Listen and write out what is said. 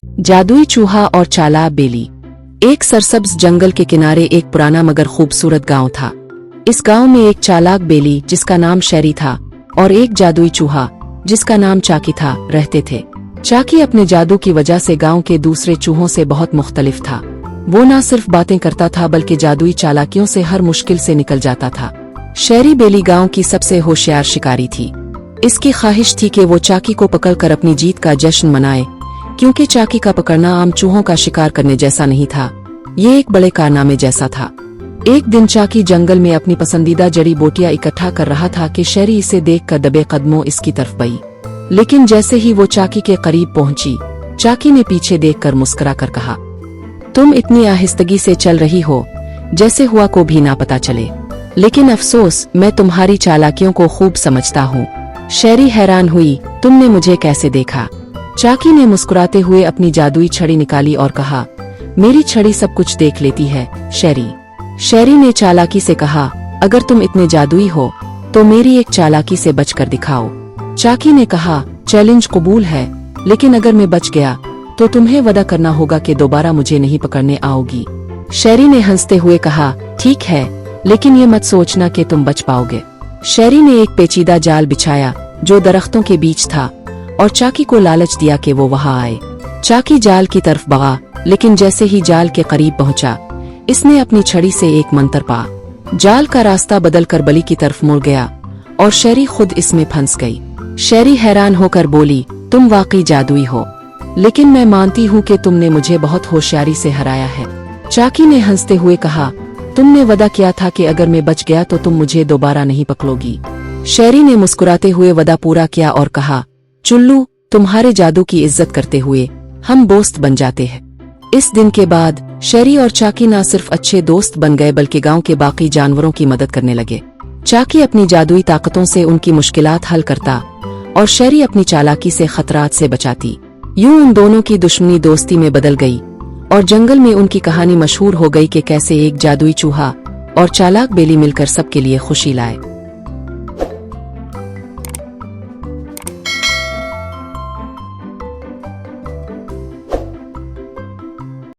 जादुई चूहा और चालाक बेली। एक सरसब्ज जंगल के किनारे एक पुराना मगर खूबसूरत गांव था। इस गांव में एक चालाक बेली जिसका नाम शेरी था और एक जादुई चूहा जिसका नाम चाकी था रहते थे। चाकी अपने जादू की वजह से गांव के दूसरे चूहों से बहुत मुख्तलिफ था। वो न सिर्फ बातें करता था बल्कि जादुई चालाकियों से हर मुश्किल से निकल जाता था। शेरी बेली गांव की सबसे होशियार शिकारी थी। इसकी ख्वाहिश थी कि वो चाकी को पकड़कर अपनी जीत का जश्न मनाए, क्योंकि चाकी का पकड़ना आम चूहों का शिकार करने जैसा नहीं था, ये एक बड़े कारनामे जैसा था। एक दिन चाकी जंगल में अपनी पसंदीदा जड़ी बूटियां इकट्ठा कर रहा था कि शेरी इसे देखकर दबे कदमों इसकी तरफ बढ़ी। लेकिन जैसे ही वो चाकी के करीब पहुंची, चाकी ने पीछे देखकर मुस्कुरा कर कहा, तुम इतनी आहिस्तगी से चल रही हो जैसे हुआ को भी ना पता चले, लेकिन अफसोस मैं तुम्हारी चालाकियों को खूब समझता हूँ। शेरी हैरान हुई, तुमने मुझे कैसे देखा? चाकी ने मुस्कुराते हुए अपनी जादुई छड़ी निकाली और कहा, मेरी छड़ी सब कुछ देख लेती है शेरी। शेरी ने चालाकी से कहा, अगर तुम इतने जादुई हो तो मेरी एक चालाकी से बचकर दिखाओ। चाकी ने कहा, चैलेंज कबूल है, लेकिन अगर मैं बच गया तो तुम्हें वादा करना होगा कि दोबारा मुझे नहीं पकड़ने आओगी। शेरी ने हंसते हुए कहा, ठीक है, लेकिन ये मत सोचना कि तुम बच पाओगे। शेरी ने एक पेचीदा जाल बिछाया जो दरख्तों के बीच था और चाकी को लालच दिया कि वो वहां आए। चाकी जाल की तरफ भागा, लेकिन जैसे ही जाल के करीब पहुंचा, इसने अपनी छड़ी से एक मंत्र पा। जाल का रास्ता बदलकर बली की तरफ मुड़ गया और शेरी खुद इसमें फंस गई। शेरी हैरान होकर बोली, तुम वाकई जादुई हो, लेकिन मैं मानती हूँ कि तुमने मुझे बहुत होशियारी से हराया है। चाकी ने हंसते हुए कहा, तुमने वादा किया था कि अगर मैं बच गया तो तुम मुझे दोबारा नहीं पकड़ोगी। शेरी ने मुस्कुराते हुए वादा पूरा किया और कहा, चुल्लू, तुम्हारे जादू की इज्जत करते हुए हम दोस्त बन जाते हैं। इस दिन के बाद शेरी और चाकी न सिर्फ अच्छे दोस्त बन गए बल्कि गांव के बाकी जानवरों की मदद करने लगे। चाकी अपनी जादुई ताकतों से उनकी मुश्किलात हल करता और शेरी अपनी चालाकी से खतरात से बचाती। यूं उन दोनों की दुश्मनी दोस्ती में बदल गई और जंगल में उनकी कहानी मशहूर हो गई कि कैसे एक जादुई चूहा और चालाक बेली मिलकर सबके लिए खुशी लाए।